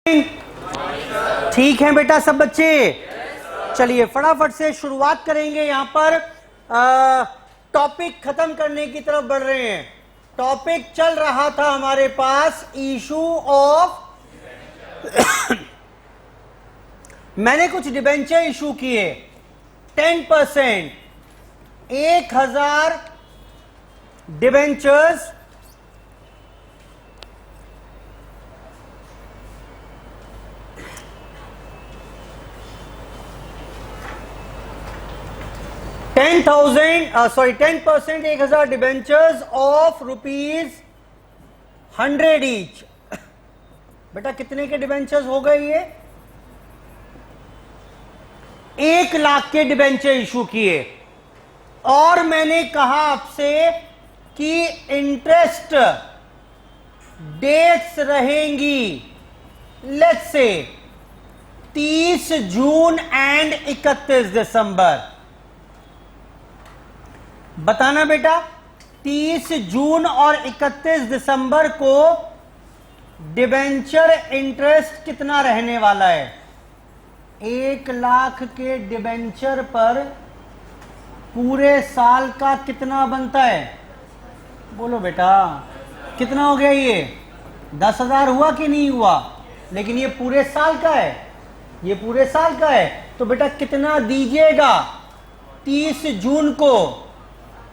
ठीक है बेटा सब बच्चे। चलिए फटाफट से शुरुआत करेंगे। यहां पर टॉपिक खत्म करने की तरफ बढ़ रहे हैं। टॉपिक चल रहा था हमारे पास इशू ऑफ मैंने कुछ डिबेंचर इशू किए 10%, 1000 डिबेंचर्स $10,000 1000 डिबेंचर्स ऑफ ₹100 ईच। बेटा कितने के डिबेंचर्स हो गए? ये 1 लाख के डिबेंचर इशू किए। और मैंने कहा आपसे कि इंटरेस्ट डेट्स रहेंगी लेट्स से 30 जून एंड 31 दिसंबर। बताना बेटा 30 जून और 31 दिसंबर को डिबेंचर इंटरेस्ट कितना रहने वाला है? 1 लाख के डिबेंचर पर पूरे साल का कितना बनता है? बोलो बेटा कितना हो गया? ये 10,000 हुआ कि नहीं हुआ? लेकिन ये पूरे साल का है, ये पूरे साल का है। तो बेटा कितना दीजिएगा 30 जून को?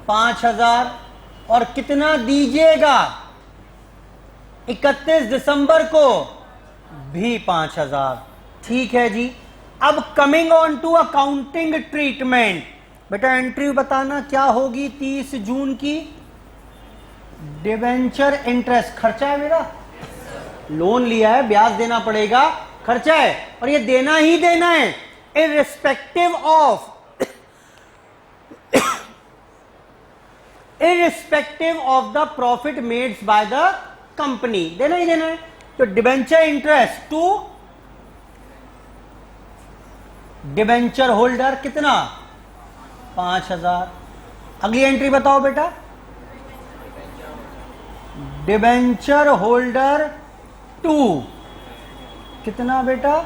5,000। और कितना दीजिएगा 31 दिसंबर को? भी 5,000। ठीक है जी। अब coming on to accounting treatment. बेटा एंट्री बताना क्या होगी 30 जून की? डिबेंचर इंटरेस्ट खर्चा है मेरा, लोन लिया है, ब्याज देना पड़ेगा, खर्चा है और ये देना ही देना है irrespective of the profit made by the company, देना ही देना है। तो debenture interest to debenture holder कितना? 5,000। अगली एंट्री बताओ बेटा। डिबेंचर होल्डर टू कितना बेटा?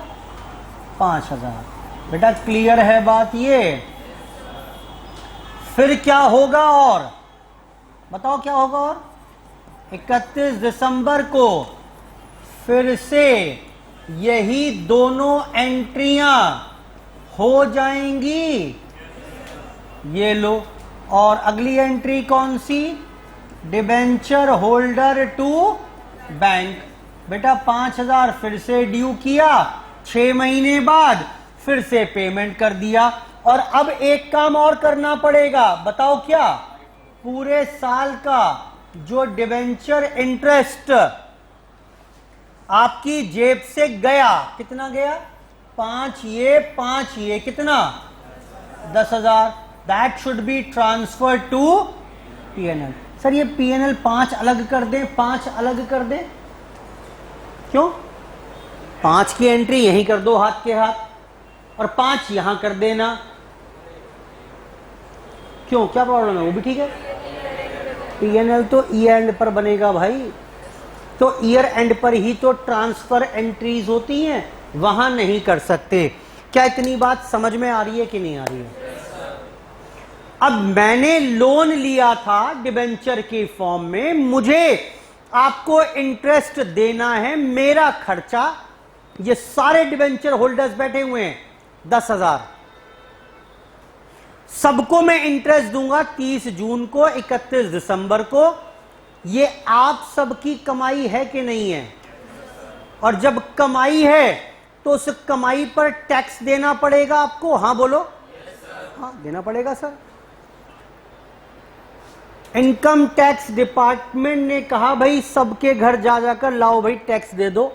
5,000। बेटा क्लियर है बात ये? फिर क्या होगा और बताओ क्या होगा? और 31 दिसंबर को फिर से यही दोनों एंट्रियां हो जाएंगी। ये लो। और अगली एंट्री कौन सी? Debenture holder to bank. बेटा 5,000 फिर से ड्यू किया, 6 महीने बाद फिर से पेमेंट कर दिया। और अब एक काम और करना पड़ेगा, बताओ क्या? पूरे साल का जो डिबेंचर इंटरेस्ट आपकी जेब से गया, कितना गया? 5 ये कितना? 10,000। That should be transfer to PNL. Sir ये पीएनएल 5 अलग कर दें, 5 अलग कर दें, क्यों? 5 की एंट्री यहीं कर दो हाथ के हाथ और 5 यहां कर देना, क्यों? क्या प्रॉब्लम है? वो भी ठीक है। पीएनएल तो ईयर एंड पर बनेगा भाई, तो ईयर एंड पर ही तो ट्रांसफर एंट्रीज होती हैं, वहां नहीं कर सकते। क्या इतनी बात समझ में आ रही है कि नहीं आ रही है? अब मैंने लोन लिया था डिबेंचर के फॉर्म में, मुझे आपको इंटरेस्ट देना है, मेरा खर्चा, ये सारे डिबेंचर होल्डर्स बैठे हुए हैं 10,000, सबको मैं इंटरेस्ट दूंगा 30 जून को, 31 दिसंबर को। ये आप सबकी कमाई है कि नहीं है? और जब कमाई है तो उस कमाई पर टैक्स देना पड़ेगा आपको। हाँ बोलो। हाँ देना पड़ेगा सर। इनकम टैक्स डिपार्टमेंट ने कहा भाई सबके घर जा जाकर लाओ भाई टैक्स दे दो,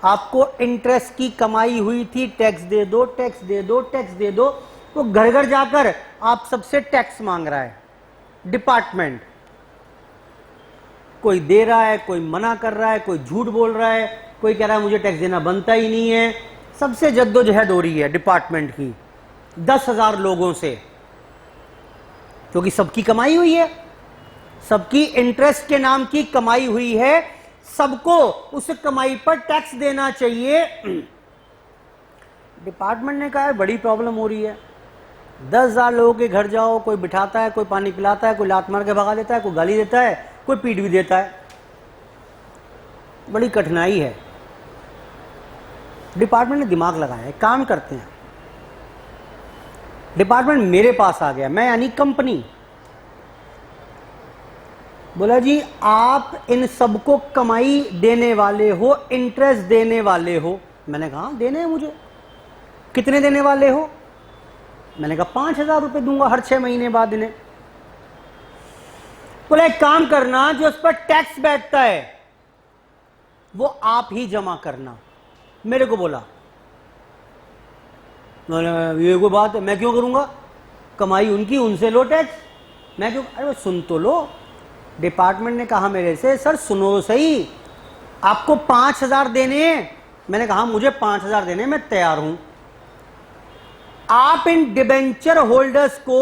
आपको इंटरेस्ट की कमाई हुई थी, टैक्स दे दो, टैक्स दे दो, टैक्स दे दो। तो घर घर जाकर आप सबसे टैक्स मांग रहा है डिपार्टमेंट। कोई दे रहा है, कोई मना कर रहा है, कोई झूठ बोल रहा है, कोई कह रहा है मुझे टैक्स देना बनता ही नहीं है। सबसे जद्दोजहद हो रही है डिपार्टमेंट की 10,000 लोगों से, क्योंकि सबकी कमाई हुई है, सबकी इंटरेस्ट के नाम की कमाई हुई है। सबको उस कमाई पर टैक्स देना चाहिए। डिपार्टमेंट ने कहा है बड़ी प्रॉब्लम हो रही है, 10,000 लोगों के घर जाओ, कोई बिठाता है, कोई पानी पिलाता है, कोई लात मार के भगा देता है, कोई गाली देता है, कोई पीट भी देता है, बड़ी कठिनाई है। डिपार्टमेंट ने दिमाग लगाया, एक काम करते हैं, डिपार्टमेंट मेरे पास आ गया, मैं यानी कंपनी, बोला जी आप इन सबको कमाई देने वाले हो, इंटरेस्ट देने वाले हो। मैंने कहा देने हैं मुझे। कितने देने वाले हो? मैंने कहा 5,000 रुपए दूंगा हर 6 महीने बाद इन्हें। बोला एक काम करना, जो उस पर टैक्स बैठता है वो आप ही जमा करना। मेरे को बोला ये कोई बात है, मैं क्यों करूंगा, कमाई उनकी, उनसे लो टैक्स, मैं क्यों? अरे सुन तो लो। डिपार्टमेंट ने कहा मेरे से, सर सुनो सही, आपको 5,000 देने हैं। मैंने कहा मुझे 5,000 देने, मैं तैयार हूं। आप इन डिबेंचर होल्डर्स को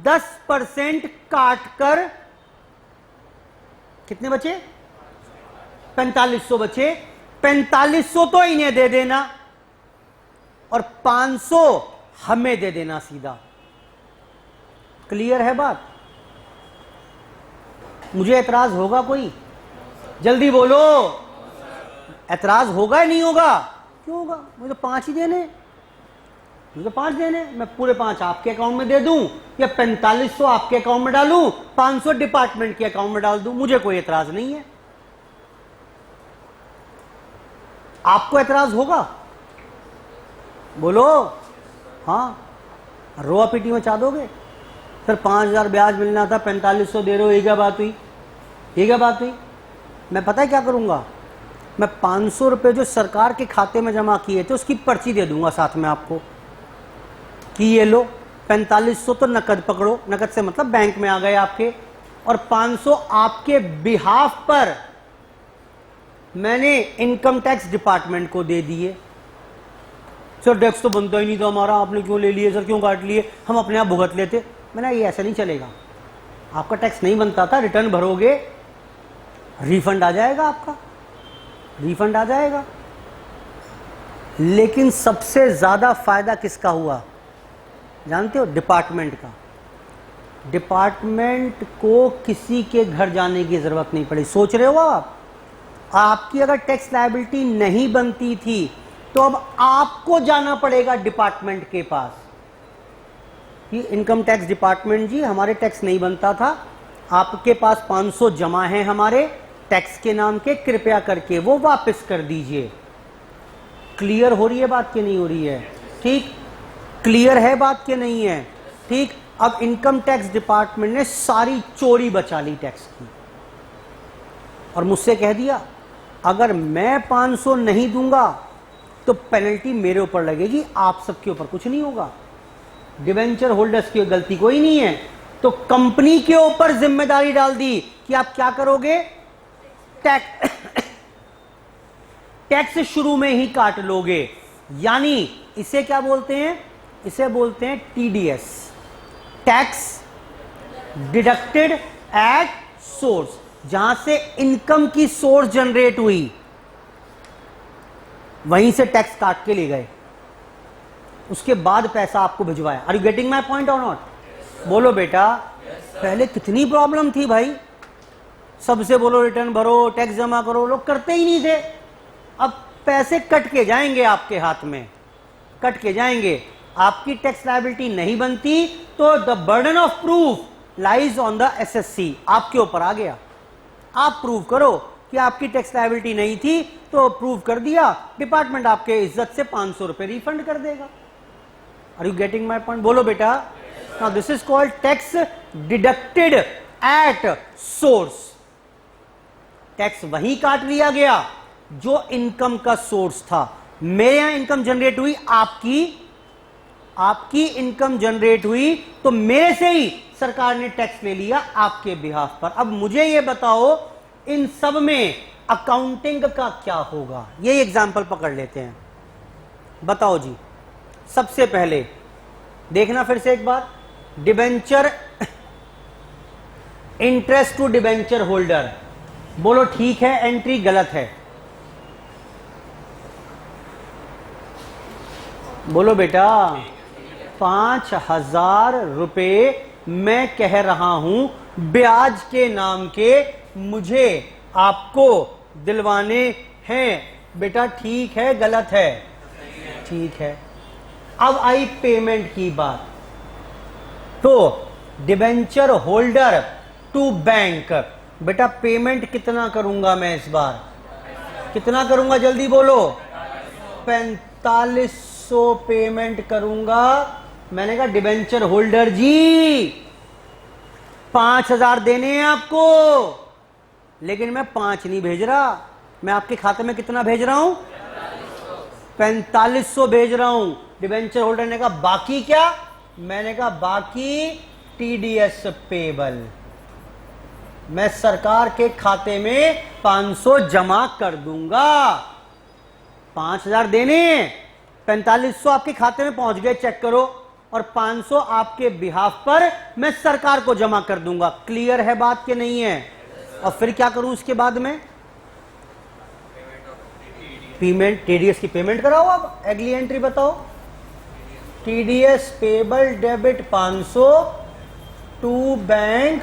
10% काटकर, कितने बचे? 4500 बचे। 4500 तो इन्हें दे देना और 500 हमें दे देना सीधा। क्लियर है बात? मुझे एतराज होगा कोई? जल्दी बोलो, एतराज होगा या नहीं होगा? क्यों होगा? मुझे 5 ही देने, मुझे 5 देने, मैं पूरे 5 आपके अकाउंट में दे दूं या 4500 आपके अकाउंट में डालूं, 500 डिपार्टमेंट के अकाउंट में डाल दूं, मुझे कोई एतराज नहीं है। आपको एतराज होगा? बोलो। हाँ, रोआ पीटी में चा दोगे? सर 5,000 ब्याज मिलना था, 4500 दे रहे हो, ये क्या बात हुई? ये क्या बात हुई? मैं पता है क्या करूंगा, मैं 500 रुपए जो सरकार के खाते में जमा किए थे उसकी पर्ची दे दूंगा साथ में आपको कि ये लो, 4500 तो नकद पकड़ो, नकद से मतलब बैंक में आ गए आपके, और 500 आपके बिहाफ पर मैंने इनकम टैक्स डिपार्टमेंट को दे दिए। सर टैक्स तो बनता ही नहीं था हमारा, आपने क्यों ले लिए सर, क्यों काट लिए, हम अपने आप भुगत लेते। मैंने ये ऐसा नहीं चलेगा, आपका टैक्स नहीं बनता था, रिटर्न भरोगे, रिफंड आ जाएगा, आपका रिफंड आ जाएगा। लेकिन सबसे ज्यादा फायदा किसका हुआ जानते हो? डिपार्टमेंट का। डिपार्टमेंट को किसी के घर जाने की जरूरत नहीं पड़ी। सोच रहे हो आपकी अगर टैक्स लायबिलिटी नहीं बनती थी तो अब आपको जाना पड़ेगा डिपार्टमेंट के पास कि इनकम टैक्स डिपार्टमेंट जी हमारे टैक्स नहीं बनता था, आपके पास 500 जमा है हमारे टैक्स के नाम के, कृपया करके वो वापस कर दीजिए। क्लियर हो रही है बात कि नहीं हो रही है? ठीक, क्लियर है बात कि नहीं है? ठीक। अब इनकम टैक्स डिपार्टमेंट ने सारी चोरी बचा ली टैक्स की और मुझसे कह दिया अगर मैं 500 नहीं दूंगा तो पेनल्टी मेरे ऊपर लगेगी, आप सबके ऊपर कुछ नहीं होगा, डिवेंचर होल्डर्स की गलती कोई नहीं है। तो कंपनी के ऊपर जिम्मेदारी डाल दी कि आप क्या करोगे, टैक्स शुरू में ही काट लोगे। यानी इसे क्या बोलते हैं? इसे बोलते हैं TDS, tax deducted at source, जहां से इनकम की सोर्स जनरेट हुई वहीं से टैक्स काट के ले गए, उसके बाद पैसा आपको भिजवाया। Are you getting my point और नॉट? बोलो बेटा। पहले कितनी प्रॉब्लम थी भाई, सबसे बोलो रिटर्न भरो, टैक्स जमा करो, लोग करते ही नहीं थे। अब पैसे कट के जाएंगे आपके हाथ में, कट के जाएंगे, आपकी टैक्स लायबिलिटी नहीं बनती तो the burden of proof lies on the assessee, आपके ऊपर आ गया। आप प्रूव करो कि आपकी टैक्स लायबिलिटी नहीं थी, तो प्रूव कर दिया, डिपार्टमेंट आपके इज्जत से 500 रुपए रिफंड कर देगा। Are you getting my point? बोलो बेटा। Now this is called tax deducted at source. Tax वही काट लिया गया जो इनकम का सोर्स था। मेरे यहां इनकम जनरेट हुई, आपकी इनकम जनरेट हुई, तो मेरे से ही सरकार ने टैक्स ले लिया आपके बिहाफ पर। अब मुझे यह बताओ इन सब में अकाउंटिंग का क्या होगा? ये एग्जांपल पकड़ लेते हैं, बताओ जी। सबसे पहले देखना फिर से एक बार, debenture interest to debenture holder, बोलो ठीक है, एंट्री गलत है। बोलो बेटा, 5,000 रुपए मैं कह रहा हूं ब्याज के नाम के, मुझे आपको दिलवाने हैं। बेटा ठीक है गलत है? ठीक है। अब आई पेमेंट की बात। तो डिबेंचर होल्डर टू बैंक, बेटा पेमेंट कितना करूंगा मैं इस बार? कितना करूंगा जल्दी बोलो? 4500 पेमेंट करूंगा। मैंने कहा डिबेंचर होल्डर जी 5,000 देने हैं आपको, लेकिन मैं 5 नहीं भेज रहा, मैं आपके खाते में कितना भेज रहा हूं? 4500 भेज रहा हूं। डिबेंचर होल्डर ने कहा बाकी क्या? मैंने कहा बाकी टीडीएस पेबल, मैं सरकार के खाते में 500 जमा कर दूंगा। 5,000 देने, 4500 आपके खाते में पहुंच गए, चेक करो, और 500 आपके बिहाफ पर मैं सरकार को जमा कर दूंगा। क्लियर है बात के नहीं है? और फिर क्या करूं उसके बाद में? पेमेंट, टीडीएस की पेमेंट कराओ। अब अगली एंट्री बताओ। TDS payable debit 500 to bank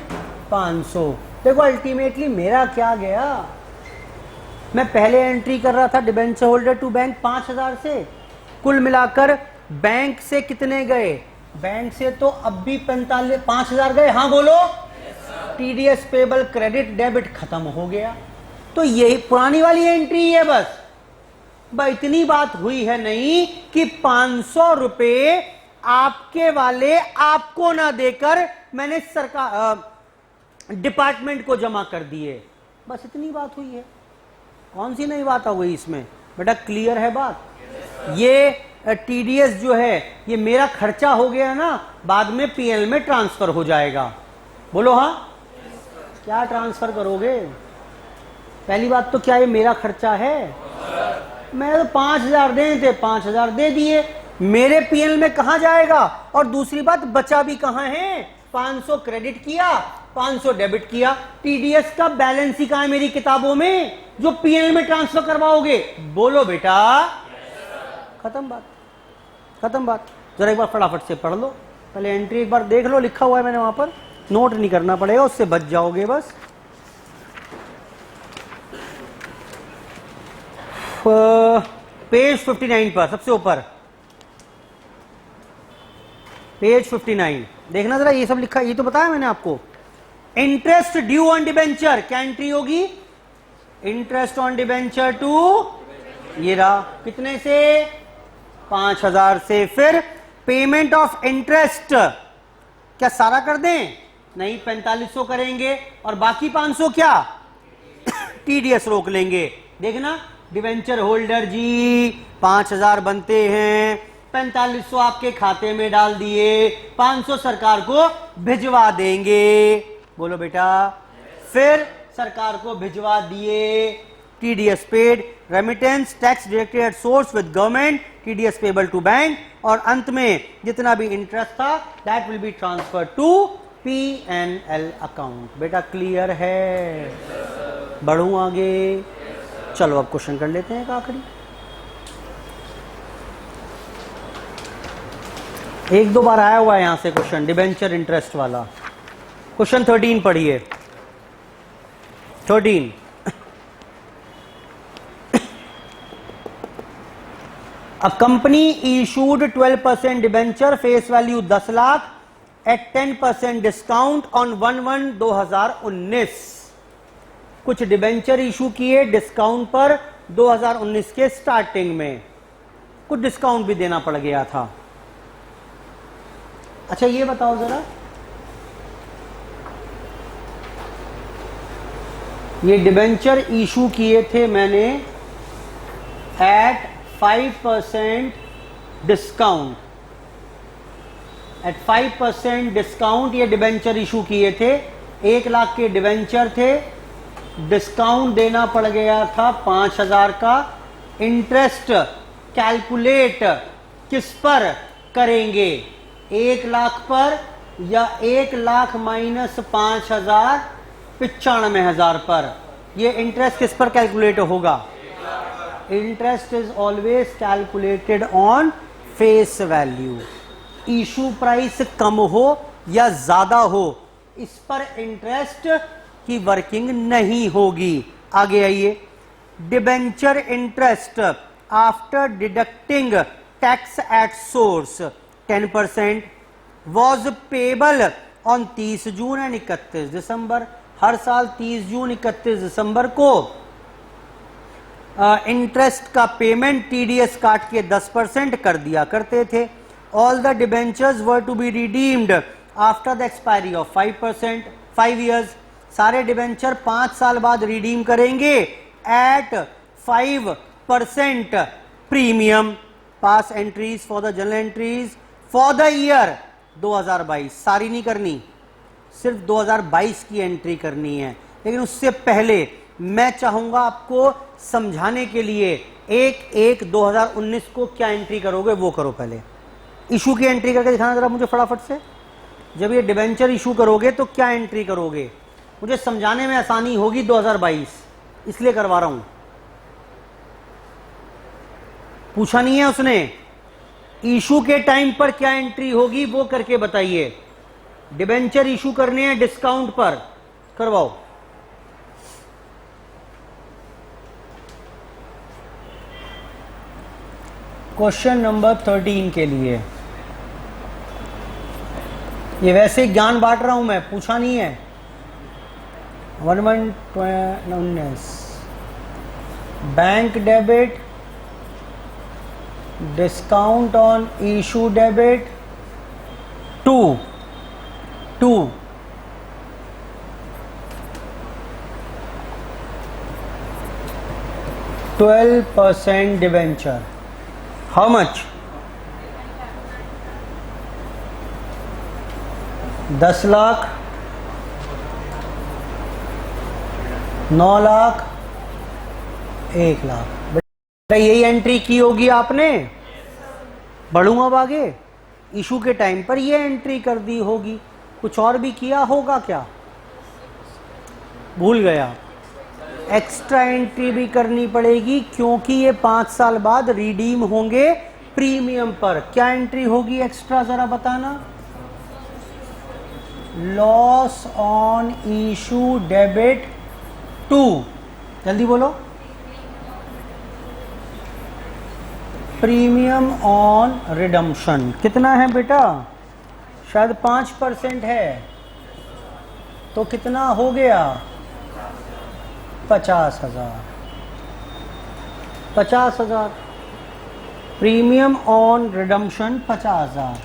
500। देखो अल्टीमेटली मेरा क्या गया, मैं पहले एंट्री कर रहा था डिबेंचर होल्डर टू बैंक 5,000 से, कुल मिलाकर बैंक से कितने गए? बैंक से तो अब भी 5,000 गए। हाँ बोलो। टीडीएस पेबल क्रेडिट डेबिट खत्म हो गया। तो यही पुरानी वाली एंट्री है बस। भाई इतनी बात हुई है नहीं कि 500 रुपए आपके वाले आपको ना देकर मैंने सरकार डिपार्टमेंट को जमा कर दिए, बस इतनी बात हुई है। कौन सी नई बात आ गई इसमें? बेटा क्लियर है बात? ये टीडीएस जो है ये मेरा खर्चा हो गया ना, बाद में पीएल में ट्रांसफर हो जाएगा। बोलो हाँ। क्या ट्रांसफर करोगे? पहली बात तो क्या ये मेरा खर्चा है? मैं तो 5,000 देने थे, 5,000 दे दिए, मेरे पीएल में कहां जाएगा? और दूसरी बात बचा भी कहां है? 500 क्रेडिट किया, 500 डेबिट किया, टीडीएस का बैलेंस ही कहां है मेरी किताबों में जो पीएल में ट्रांसफर करवाओगे? बोलो बेटा। खत्म बात, खत्म बात। जरा एक बार फटाफट से पढ़ लो, पहले एंट्री एक बार देख लो, लिखा हुआ है मैंने वहां पर, नोट नहीं करना पड़ेगा, उससे बच जाओगे बस। पेज 59 पर सबसे ऊपर, पेज 59 देखना जरा, ये सब लिखा, ये तो बताया मैंने आपको। इंटरेस्ट ड्यू ऑन डिबेंचर, क्या एंट्री होगी? इंटरेस्ट ऑन डिबेंचर टू, ये रहा, कितने से? 5,000 से। फिर पेमेंट ऑफ इंटरेस्ट, क्या सारा कर दें? नहीं, 4500 करेंगे, और बाकी 500 क्या? टीडीएस रोक लेंगे। देखना डिबेंचर होल्डर जी 5,000 बनते हैं, 4500 आपके खाते में डाल दिए, 500 सरकार को भिजवा देंगे। बोलो बेटा। फिर सरकार को भिजवा दिए, TDS paid, remittance tax directed at source with government, TDS payable to bank, और अंत में जितना भी इंटरेस्ट था that will be transfer to PNL account. बेटा क्लियर है? बढ़ूं आगे? चलो अब क्वेश्चन कर लेते हैं एक आखिरी। एक दो बार आया हुआ है यहां से क्वेश्चन, डिबेंचर इंटरेस्ट वाला। क्वेश्चन 13 पढ़िए। 13, A company issued 12% debenture, face value 10 lakh at 10% discount on 1/1/2019। कुछ डिबेंचर इशू किए डिस्काउंट पर 2019 के स्टार्टिंग में, कुछ डिस्काउंट भी देना पड़ गया था। अच्छा ये बताओ जरा, ये डिबेंचर इशू किए थे मैंने एट 5% डिस्काउंट, एट 5% डिस्काउंट ये डिबेंचर इशू किए थे। 1 लाख के डिबेंचर थे, डिस्काउंट देना पड़ गया था 5,000 का। इंटरेस्ट कैलकुलेट किस पर करेंगे? 1 लाख पर या 1 लाख माइनस 5,000, 95,000 पर? ये इंटरेस्ट किस पर कैलकुलेट होगा? Interest is always calculated on face value. Issue price कम हो या ज्यादा हो, इस पर इंटरेस्ट की वर्किंग नहीं होगी। आगे आइए, debenture interest after deducting tax at source 10% was payable on 30 June and 31 दिसंबर। हर साल 30 जून 31 दिसंबर को इंटरेस्ट का पेमेंट टीडीएस काट के 10% कर दिया करते थे। All the debentures were to be redeemed after the expiry of 5 years. सारे डिबेंचर 5 साल बाद रिडीम करेंगे at 5% premium. Pass entries for the journal entries for the year 2022, सारी नहीं करनी, सिर्फ 2022 की एंट्री करनी है। लेकिन उससे पहले मैं चाहूंगा आपको समझाने के लिए 1/1/2019 को क्या एंट्री करोगे वो करो। पहले इशू की एंट्री करके दिखाना जरा मुझे फटाफट से। जब ये डिबेंचर इशू करोगे तो क्या एंट्री करोगे, मुझे समझाने में आसानी होगी 2022, इसलिए करवा रहा हूं। पूछा नहीं है उसने, इशू के टाइम पर क्या एंट्री होगी वो करके बताइए। डिबेंचर इशू करने हैं डिस्काउंट पर, करवाओ। क्वेश्चन नंबर 13 के लिए, ये वैसे ज्ञान बांट रहा हूं मैं, पूछा नहीं है। 1119 bank debit discount on issue debit 2 12% debenture. How much? 10 lakh, 9 lakh, 1 lakh. बेटा यही एंट्री की होगी आपने। बढ़ूंगा अब आगे, इशू के टाइम पर ये एंट्री कर दी होगी। कुछ और भी किया होगा क्या? भूल गया। एक्स्ट्रा एंट्री भी करनी पड़ेगी क्योंकि ये 5 साल बाद रिडीम होंगे प्रीमियम पर। क्या एंट्री होगी एक्स्ट्रा जरा बताना? लॉस ऑन इशू डेबिट 2, जल्दी बोलो। प्रीमियम ऑन रिडम्पशन कितना है बेटा? शायद 5% है, तो कितना हो गया? 50,000। 50,000 प्रीमियम ऑन रिडम्पशन 50,000।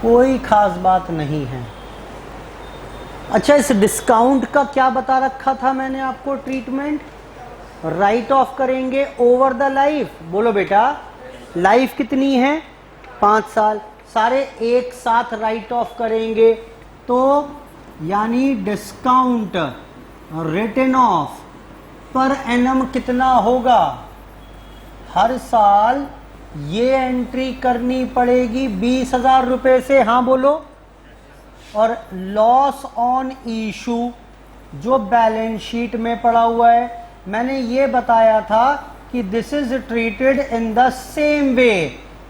कोई खास बात नहीं है। अच्छा, इस डिस्काउंट का क्या बता रखा था मैंने आपको? ट्रीटमेंट राइट ऑफ करेंगे ओवर द लाइफ। बोलो बेटा, लाइफ कितनी है? 5 साल। सारे एक साथ राइट ऑफ करेंगे तो यानी डिस्काउंट रिटन ऑफ पर एनम कितना होगा? हर साल ये एंट्री करनी पड़ेगी 20,000 रुपए से। हाँ बोलो। और लॉस ऑन इशू जो बैलेंस शीट में पड़ा हुआ है, मैंने ये बताया था कि this is treated in the same way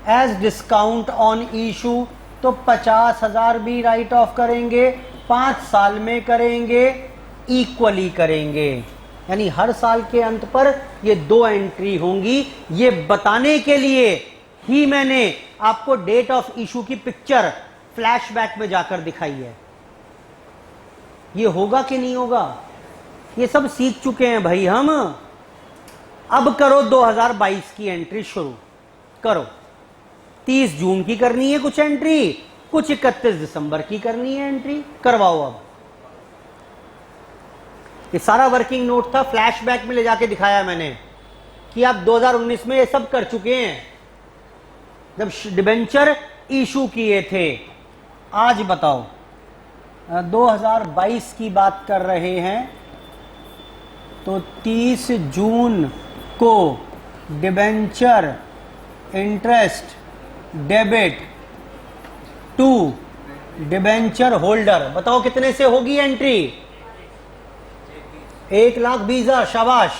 as discount on issue. तो 50,000 भी राइट ऑफ करेंगे, 5 साल में करेंगे, इक्वली करेंगे। यानी हर साल के अंत पर ये 2 एंट्री होंगी। ये बताने के लिए ही मैंने आपको डेट ऑफ इशू की पिक्चर फ्लैशबैक में जाकर दिखाई है। ये होगा कि नहीं होगा? ये सब सीख चुके हैं भाई हम। अब करो 2022 की एंट्री शुरू करो। 30 जून की करनी है कुछ एंट्री, कुछ 31 दिसंबर की करनी है एंट्री। करवाओ। अब ये सारा वर्किंग नोट था, फ्लैशबैक में ले जाके दिखाया मैंने कि आप 2019 में ये सब कर चुके हैं जब डिबेंचर इशू किए थे। आज बताओ 2022 की बात कर रहे हैं तो 30 जून को debenture interest debit 2 debenture holder, बताओ कितने से होगी एंट्री? 1,20,000। शाबाश।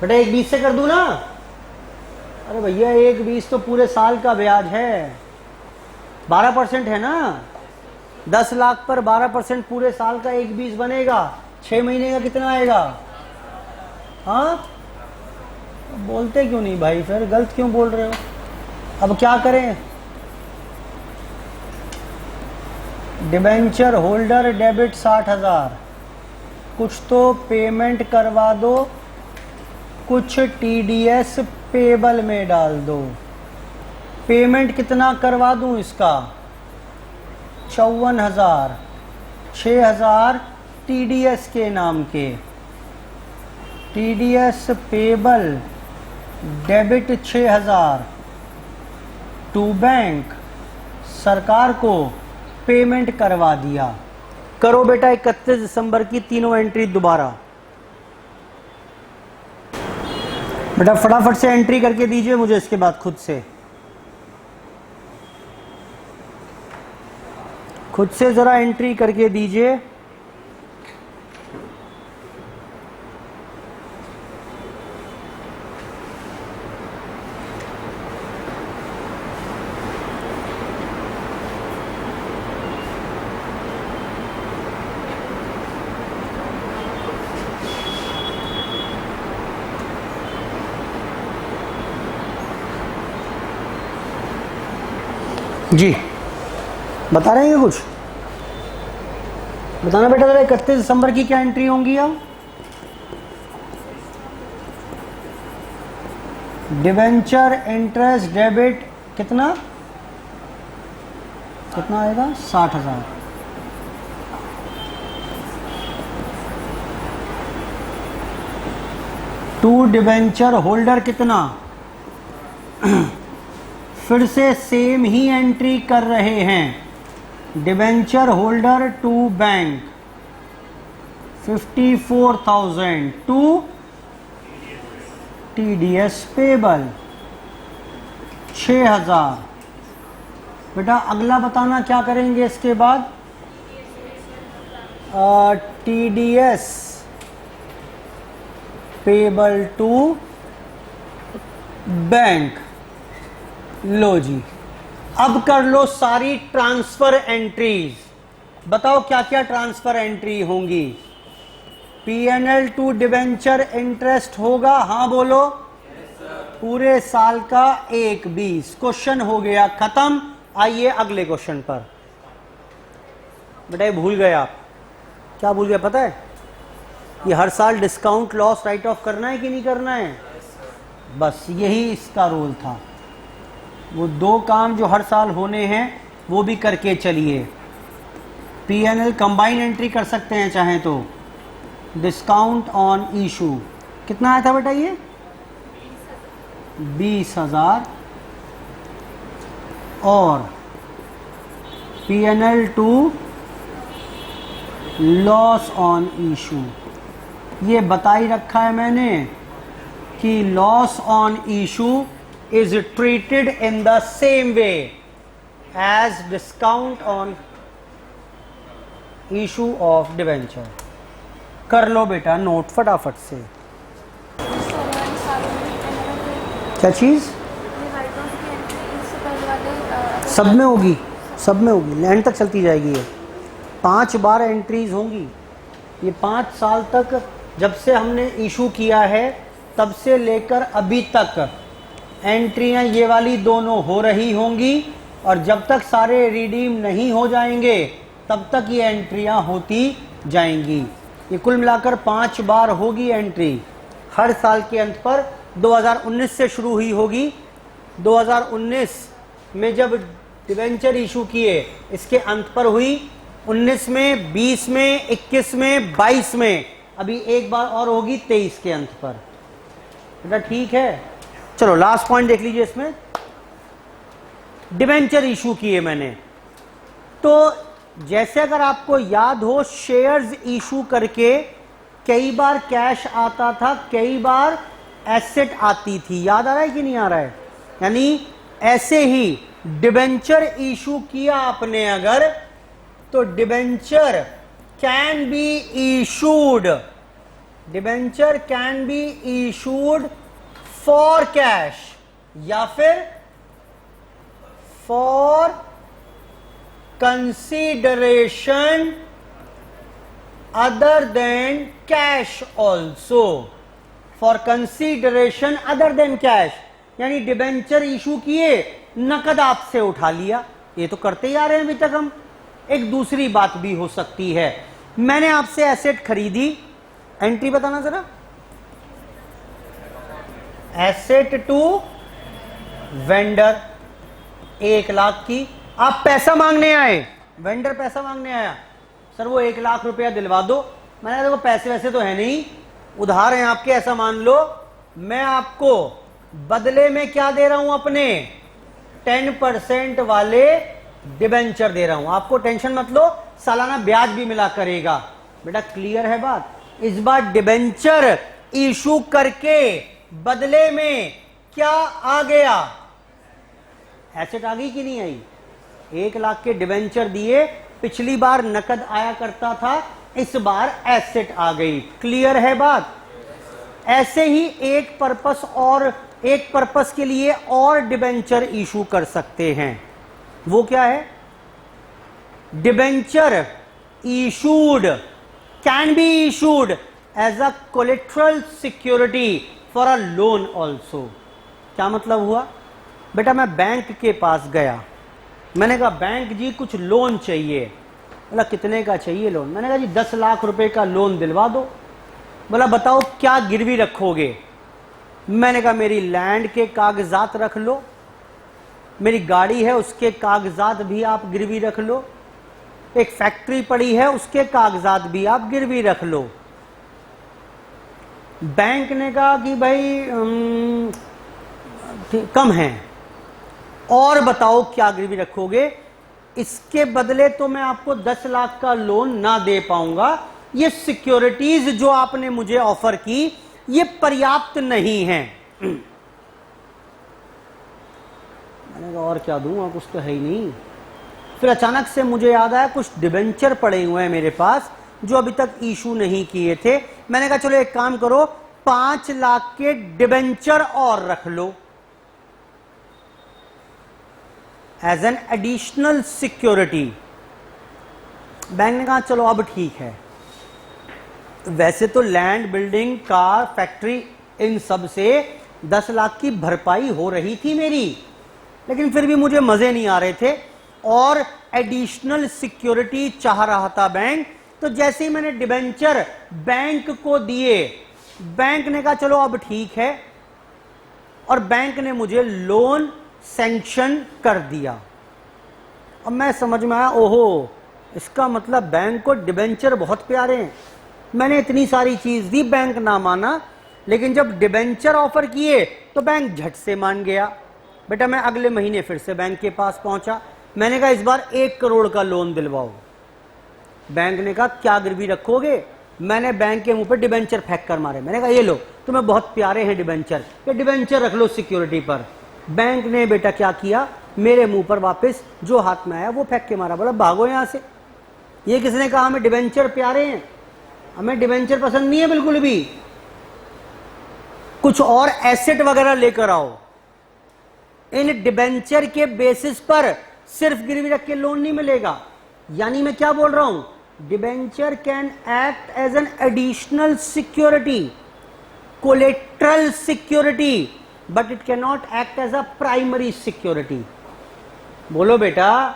बेटा 1,20 से कर दूं ना? अरे भैया 1,20 तो पूरे साल का ब्याज है, 12% है ना। 10 लाख पर 12% पूरे साल का 1,20 बनेगा। 6 महीने का कितना आएगा? हाँ, बोलते क्यों नहीं भाई? फिर गलत क्यों बोल रहे हो? अब क्या करें? Debenture holder debit 60,000। कुछ तो पेमेंट करवा दो, कुछ टीडीएस पेबल में डाल दो। पेमेंट कितना करवा दूं इसका? 54,000। 6,000 टीडीएस के नाम के। TDS payable debit 6,000 to bank, सरकार को पेमेंट करवा दिया। करो बेटा 31 दिसंबर की तीनों एंट्री दोबारा। बेटा फटाफट से एंट्री करके दीजिए मुझे इसके बाद खुद से जरा एंट्री करके दीजिए। जी बता रहे हैं कुछ? बताना बेटा जरा 31 दिसंबर की क्या एंट्री होंगी? अब डिबेंचर इंटरेस्ट डेबिट कितना आएगा? 60,000। टू डिबेंचर होल्डर कितना? फिर से सेम ही एंट्री कर रहे हैं। Debenture holder to bank 54,000 to TDS payable 6,000। बेटा अगला बताना क्या करेंगे इसके बाद? TDS payable to bank. लो जी, अब कर लो सारी ट्रांसफर एंट्रीज। बताओ क्या क्या ट्रांसफर एंट्री होंगी? पीएनएल टू डिबेंचर इंटरेस्ट होगा, हाँ बोलो। पूरे साल का 1,20। क्वेश्चन हो गया खत्म। आइए अगले क्वेश्चन पर। बेटा ये भूल गए आप। क्या भूल गए पता है? ये हर साल डिस्काउंट लॉस राइट ऑफ करना है कि नहीं करना है? बस यही इसका रोल था। वो 2 काम जो हर साल होने हैं वो भी करके चलिए। पीएनएल कंबाइन एंट्री कर सकते हैं चाहें तो। डिस्काउंट ऑन इशू कितना आया था बेटा? ये 20,000। और PNL to loss on issue ये बता ही रखा है मैंने कि loss on issue is treated in the same way as discount on issue of debenture। कर लो बेटा नोट फटाफट से। क्या चीज? सब में होगी, सब में होगी, एंड तक चलती जाएगी। ये 5 बार एंट्रीज होंगी। ये 5 साल तक जब से हमने इशू किया है तब से लेकर अभी तक एंट्रियां ये वाली दोनों हो रही होंगी। और जब तक सारे रिडीम नहीं हो जाएंगे तब तक ये एंट्रियां होती जाएंगी। ये कुल मिलाकर 5 बार होगी एंट्री। हर साल के अंत पर 2019 से शुरू हुई होगी। 2019 में जब डिबेंचर इशू किए इसके अंत पर हुई। 19 में, 20 में, 21 में, 22 में, अभी एक बार और होगी 23 के अंत पर। बेटा ठीक है, चलो लास्ट पॉइंट देख लीजिए। इसमें डिबेंचर इशू किए मैंने, तो जैसे अगर आपको याद हो शेयर्स इशू करके कई बार कैश आता था, कई बार एसेट आती थी। याद आ रहा है कि नहीं आ रहा है? यानी ऐसे ही डिबेंचर इशू किया आपने अगर, तो debenture can be issued, debenture can be issued for cash या फिर for consideration other than cash also, for consideration other than cash, यानी डिबेंचर इशू किए, नकद आपसे उठा लिया, ये तो करते ही आ रहे हैं अभी तक हम। एक दूसरी बात भी हो सकती है, मैंने आपसे एसेट खरीदी, एंट्री बताना जरा, एसेट टू वेंडर 1 लाख की, आप पैसा मांगने आए, वेंडर पैसा मांगने आया, सर वो 1 लाख रुपया दिलवा दो। मैंने देखो पैसे वैसे तो है नहीं, उधार हैं आपके, ऐसा मान लो, मैं आपको बदले में क्या दे रहा हूं, अपने 10% वाले डिबेंचर दे रहा हूं, आपको टेंशन मत लो, सालाना ब्याज भी मिला करेगा। बेटा क्लियर है बात? इस बार डिबेंचर इशू करके बदले में क्या आ गया, एसेट आ गई कि नहीं आई? 1 लाख के डिबेंचर दिए, पिछली बार नकद आया करता था, इस बार एसेट आ गई। क्लियर है बात? ऐसे ही एक पर्पस और एक पर्पस के लिए और डिबेंचर इशू कर सकते हैं, वो क्या है? Debenture issued can be issued as a collateral security for a loan also. क्या मतलब हुआ? बेटा मैं बैंक के पास गया, मैंने कहा बैंक जी कुछ लोन चाहिए। बोला कितने का चाहिए लोन? मैंने कहा जी 10 लाख रुपए का लोन दिलवा दो। बोला बताओ क्या गिरवी रखोगे? मैंने कहा मेरी लैंड के कागजात रख लो, मेरी गाड़ी है उसके कागजात भी आप गिरवी रख लो, एक फैक्ट्री पड़ी है उसके कागजात भी आप गिरवी रख लो। बैंक ने कहा कि भाई कम है, और बताओ क्या गिरवी रखोगे? इसके बदले तो मैं आपको 10 लाख का लोन ना दे पाऊंगा, ये सिक्योरिटीज जो आपने मुझे ऑफर की ये पर्याप्त नहीं है। मैंने कहा और क्या दूंगा, कुछ तो है ही नहीं। फिर अचानक से मुझे याद आया कुछ डिबेंचर पड़े हुए हैं मेरे पास जो अभी तक इशू नहीं किए थे। मैंने कहा चलो एक काम करो, 5 लाख के डिबेंचर और रख लो as an additional security. Bank ने कहा चलो अब ठीक है। वैसे तो लैंड, बिल्डिंग, कार, फैक्ट्री, इन सब से 10 लाख की भरपाई हो रही थी मेरी, लेकिन फिर भी मुझे मजे नहीं आ रहे थे और एडिशनल सिक्योरिटी चाह रहा था बैंक। तो जैसे ही मैंने डिबेंचर बैंक को दिए, बैंक ने कहा चलो अब ठीक है, और बैंक ने मुझे लोन सैंक्शन कर दिया। अब मैं समझ में आया, ओहो इसका मतलब बैंक को डिबेंचर बहुत प्यारे हैं। मैंने इतनी सारी चीज दी, बैंक ना माना, लेकिन जब डिबेंचर ऑफर किए तो बैंक झट से मान गया। बेटा मैं अगले महीने फिर से बैंक के पास पहुंचा, मैंने कहा इस बार 1 करोड़ का लोन दिलवाओ। बैंक ने कहा क्या गिरवी रखोगे? मैंने बैंक के मुंह पर डिबेंचर फेंक कर मारे। मैंने कहा ये लो, तुम्हें बहुत प्यारे हैं डिबेंचर, ये डिबेंचर रख लो सिक्योरिटी पर। बैंक ने बेटा क्या किया, मेरे मुंह पर वापस जो हाथ में आया वो फेंक के मारा। बोला भागो यहां से, ये किसने कहा हमें डिबेंचर प्यारे हैं? हमें डिबेंचर पसंद नहीं है बिल्कुल भी। कुछ और एसेट वगैरह लेकर आओ। इन डिबेंचर के बेसिस पर सिर्फ गिरवी रख के लोन नहीं मिलेगा। यानी मैं क्या बोल रहा हूं, debenture can act as an additional security, collateral security, but it can not act as a primary security. बोलो बेटा,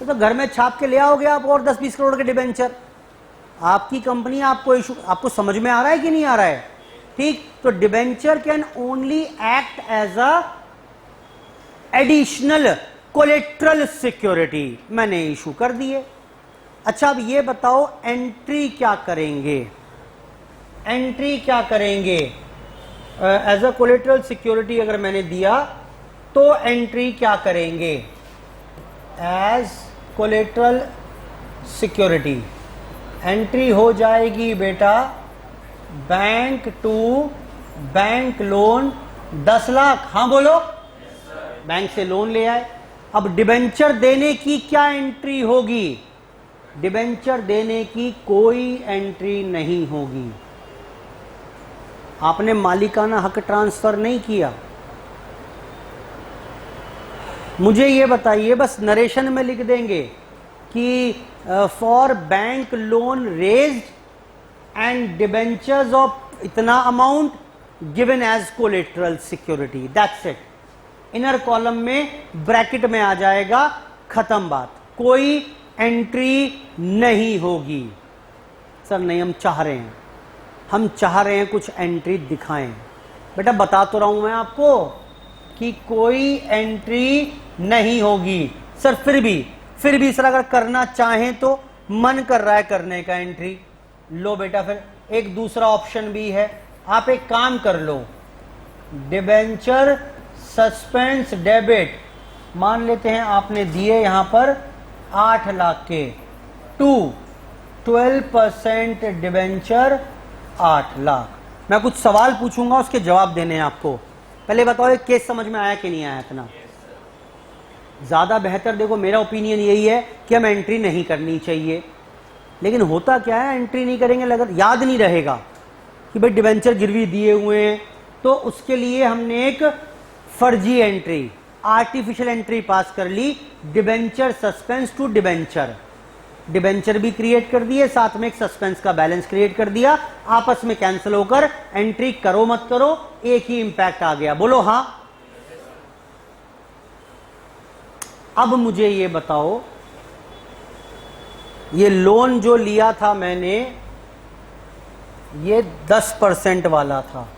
तो घर में छाप के ले आओगे आप और 10-20 करोड़ के डिबेंचर, आपकी कंपनी आपको इशू, आपको समझ में आ रहा है कि नहीं आ रहा है? ठीक, तो debenture can only act as a additional collateral security. मैंने इशू कर दिए। अच्छा अब ये बताओ एंट्री क्या करेंगे? एंट्री क्या करेंगे? एज अ कोलेट्रल सिक्योरिटी अगर मैंने दिया तो एंट्री क्या करेंगे? एज कोलेट्रल सिक्योरिटी एंट्री हो जाएगी बेटा bank to bank loan 10 lakh. हाँ बोलो, बैंक से लोन ले आए। अब डिबेंचर देने की क्या एंट्री होगी? डिबेंचर देने की कोई एंट्री नहीं होगी। आपने मालिकाना हक ट्रांसफर नहीं किया। मुझे ये बताइए, बस नरेशन में लिख देंगे कि for bank loan raised and debentures of इतना amount given as collateral security, that's it. Inner column में ब्रैकेट में आ जाएगा, खत्म बात, कोई एंट्री नहीं होगी। सर नहीं, हम चाह रहे हैं कुछ एंट्री दिखाएं। बेटा बता तो रहा हूं मैं आपको कि कोई एंट्री नहीं होगी। सर फिर भी सर अगर करना चाहें तो मन कर रहा है करने का एंट्री, लो बेटा फिर एक दूसरा ऑप्शन भी है। आप एक काम कर लो, डिबेंचर सस्पेंस डेबिट मान लेते हैं आपने दिए यहां पर 8 लाख के, टू 12% डिबेंचर 8 लाख। मैं कुछ सवाल पूछूंगा, उसके जवाब देने हैं आपको। पहले बताओ ये केस समझ में आया कि नहीं आया? इतना ज्यादा बेहतर, देखो मेरा ओपिनियन यही है कि हम एंट्री नहीं करनी चाहिए। लेकिन होता क्या है, एंट्री नहीं करेंगे लगता याद नहीं रहेगा कि भाई डिबेंचर गिरवी दिए हुए हैं, तो उसके लिए हमने एक फर्जी एंट्री, आर्टिफिशियल एंट्री पास कर ली, debenture suspense to debenture. Debenture भी क्रिएट कर दिए, साथ में एक सस्पेंस का बैलेंस क्रिएट कर दिया, आपस में कैंसिल होकर एंट्री करो मत करो एक ही इंपैक्ट आ गया। बोलो हां। अब मुझे ये बताओ, ये लोन जो लिया था मैंने, ये 10% वाला था।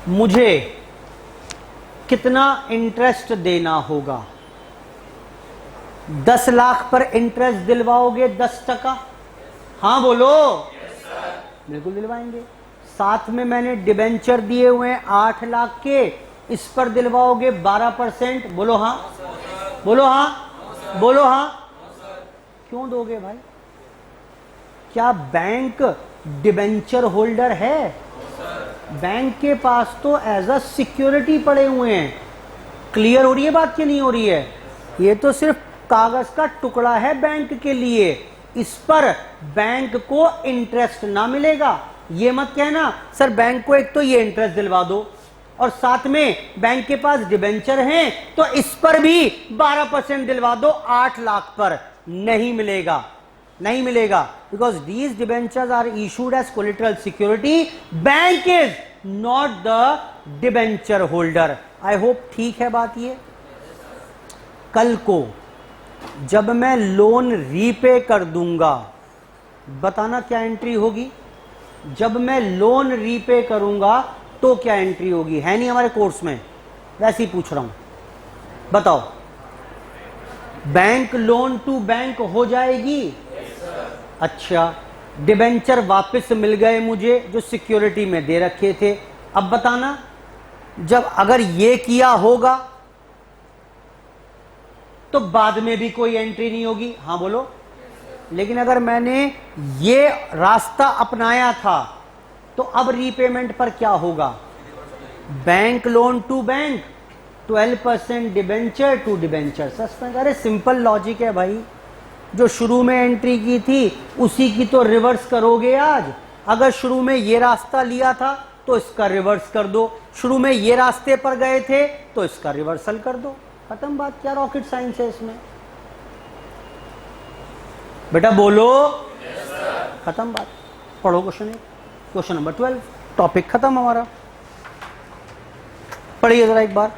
मुझे कितना इंटरेस्ट देना होगा? 10 लाख पर इंटरेस्ट दिलवाओगे 10%? हां बोलो। बिल्कुल दिलवाएंगे। साथ में मैंने डिबेंचर दिए हुए हैं 8 लाख के, इस पर दिलवाओगे 12%? बोलो हां, बोलो हां, बोलो हां। क्यों दोगे भाई? क्या बैंक डिबेंचर होल्डर है? बैंक के पास तो एज अ सिक्योरिटी पड़े हुए हैं। क्लियर हो रही है बात कि नहीं हो रही है? ये तो सिर्फ कागज का टुकड़ा है बैंक के लिए, इस पर बैंक को इंटरेस्ट ना मिलेगा। ये मत कहना सर बैंक को एक तो ये इंटरेस्ट दिलवा दो और साथ में बैंक के पास डिबेंचर हैं तो इस पर भी 12% दिलवा दो 8 लाख पर। नहीं मिलेगा, नहीं मिलेगा, because these debentures are issued as collateral security, bank is not the debenture holder. I hope ठीक है बात। ये कल को जब मैं लोन रीपे कर दूंगा, बताना क्या एंट्री होगी? जब मैं लोन रीपे करूंगा तो क्या एंट्री होगी? है नहीं हमारे कोर्स में, वैसे ही पूछ रहा हूं, बताओ। बैंक लोन टू बैंक हो जाएगी? अच्छा, डिबेंचर वापस मिल गए मुझे जो सिक्योरिटी में दे रखे थे। अब बताना, जब अगर ये किया होगा तो बाद में भी कोई एंट्री नहीं होगी? हां बोलो। लेकिन अगर मैंने ये रास्ता अपनाया था तो अब रीपेमेंट पर क्या होगा? Bank loan to bank, 12% debenture to debenture suspense. अरे सिंपल लॉजिक है भाई, जो शुरू में एंट्री की थी उसी की तो रिवर्स करोगे आज। अगर शुरू में ये रास्ता लिया था तो इसका रिवर्स कर दो, शुरू में ये रास्ते पर गए थे तो इसका रिवर्सल कर दो, खत्म बात। क्या रॉकेट साइंस है इसमें? बेटा बोलो। खत्म बात। पढ़ो क्वेश्चन नंबर 12, टॉपिक खत्म हमारा। पढ़िए जरा एक बार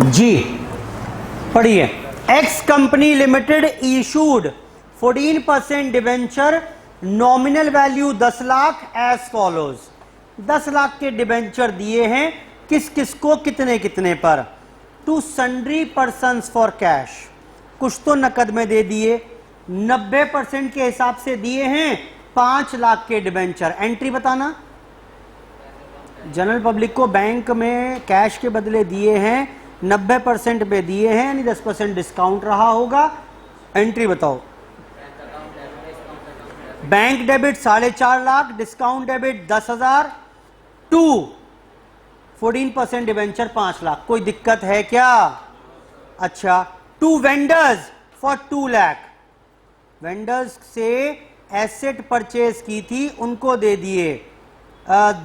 जी, पढ़िए। X company limited issued 14% debenture, nominal value 10 lakh as follows. 10 lakh के डिबेंचर दिए हैं, किस किस को कितने कितने पर? To sundry persons for cash, कुछ तो नकद में दे दिए, 90% के हिसाब से दिए हैं 5 लाख के डिबेंचर। एंट्री बताना। जनरल पब्लिक को बैंक में कैश के बदले दिए हैं, 90% पे दिए हैं, यानी 10% डिस्काउंट रहा होगा। एंट्री बताओ। Bank debit 4.5 lakh, discount debit 10,000, 14% debenture 5 lakh, कोई दिक्कत है क्या? अच्छा, 2 वेंडर्स फॉर 2 लाख, वेंडर्स से एसेट परचेज की थी, उनको दे दिए।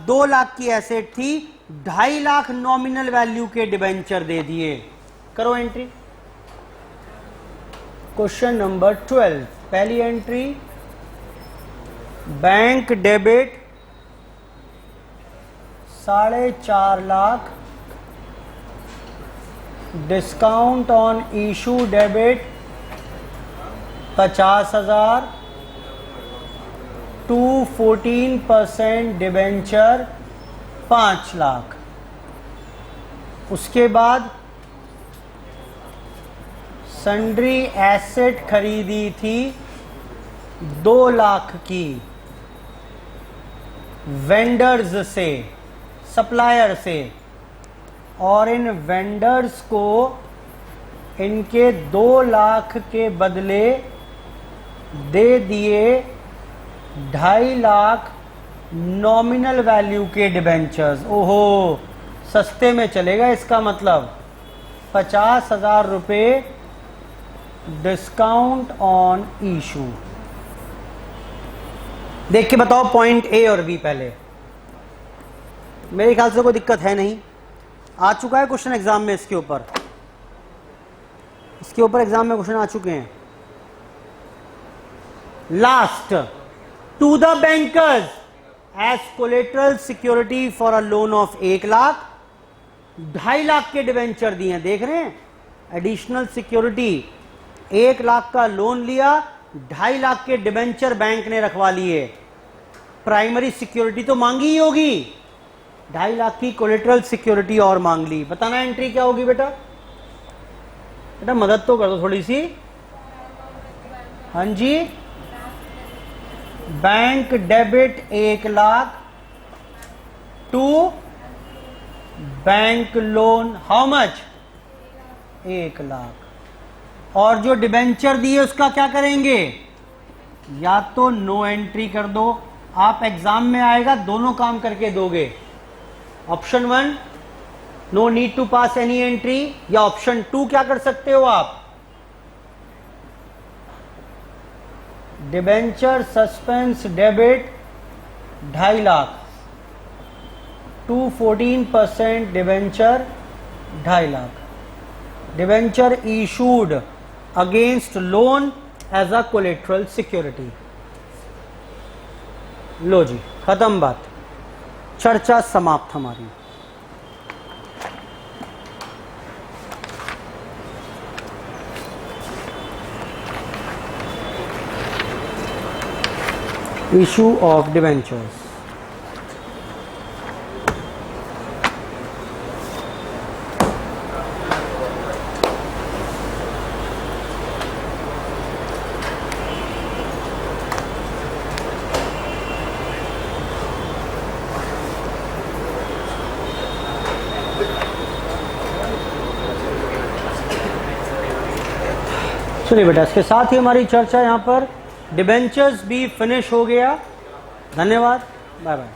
2 लाख की एसेट थी, 2.5 लाख नॉमिनल वैल्यू के डिबेंचर दे दिए। करो एंट्री। क्वेश्चन नंबर 12, पहली entry, bank debit 4.5 lakh, discount on issue debit 50,000, to 14% debenture 5 lakh. उसके बाद सन्ड्री एसेट खरीदी थी 2 लाख की वेंडर्स से, सप्लायर से, और इन वेंडर्स को इनके 2 लाख के बदले दे दिए 2.5 लाख नॉमिनल वैल्यू के डिबेंचर्स। ओहो, सस्ते में चलेगा, इसका मतलब 50,000 रुपये डिस्काउंट ऑन इशू। देख के बताओ पॉइंट ए और बी पहले। मेरे ख्याल से कोई दिक्कत है नहीं, आ चुका है क्वेश्चन एग्जाम में, इसके ऊपर एग्जाम में क्वेश्चन आ चुके हैं। Last, to the bankers as collateral security for a loan of 1 lakh, 2.5 lakh के डिबेंचर दिए। देख रहे हैं, एडिशनल सिक्योरिटी, 1 लाख का लोन लिया, 2.5 लाख के डिबेंचर बैंक ने रखवा लिए। प्राइमरी सिक्योरिटी तो मांगी ही होगी, 2.5 लाख की कोलेटरल सिक्योरिटी और मांग ली। बताना एंट्री क्या होगी बेटा? बेटा मदद तो कर दो थोड़ी सी। हाँ जी, bank debit 1 lakh to bank loan how much? 1 lakh. और जो डिबेंचर दिए उसका क्या करेंगे? या तो नो एंट्री कर दो, आप एग्जाम में आएगा दोनों काम करके दोगे। Option 1 no need to pass any entry, या ऑप्शन 2 क्या कर सकते हो आप? Debenture suspense debit 2.5 lakh to 14% debenture 2.5 lakh, debenture issued against loan as a collateral security. लो जी, खत्म बात, चर्चा समाप्त हमारी। Issue of debentures. सुनिए बेटा, इसके साथ ही हमारी चर्चा यहाँ पर डिबेंचर्स भी फिनिश हो गया। धन्यवाद, बाय बाय।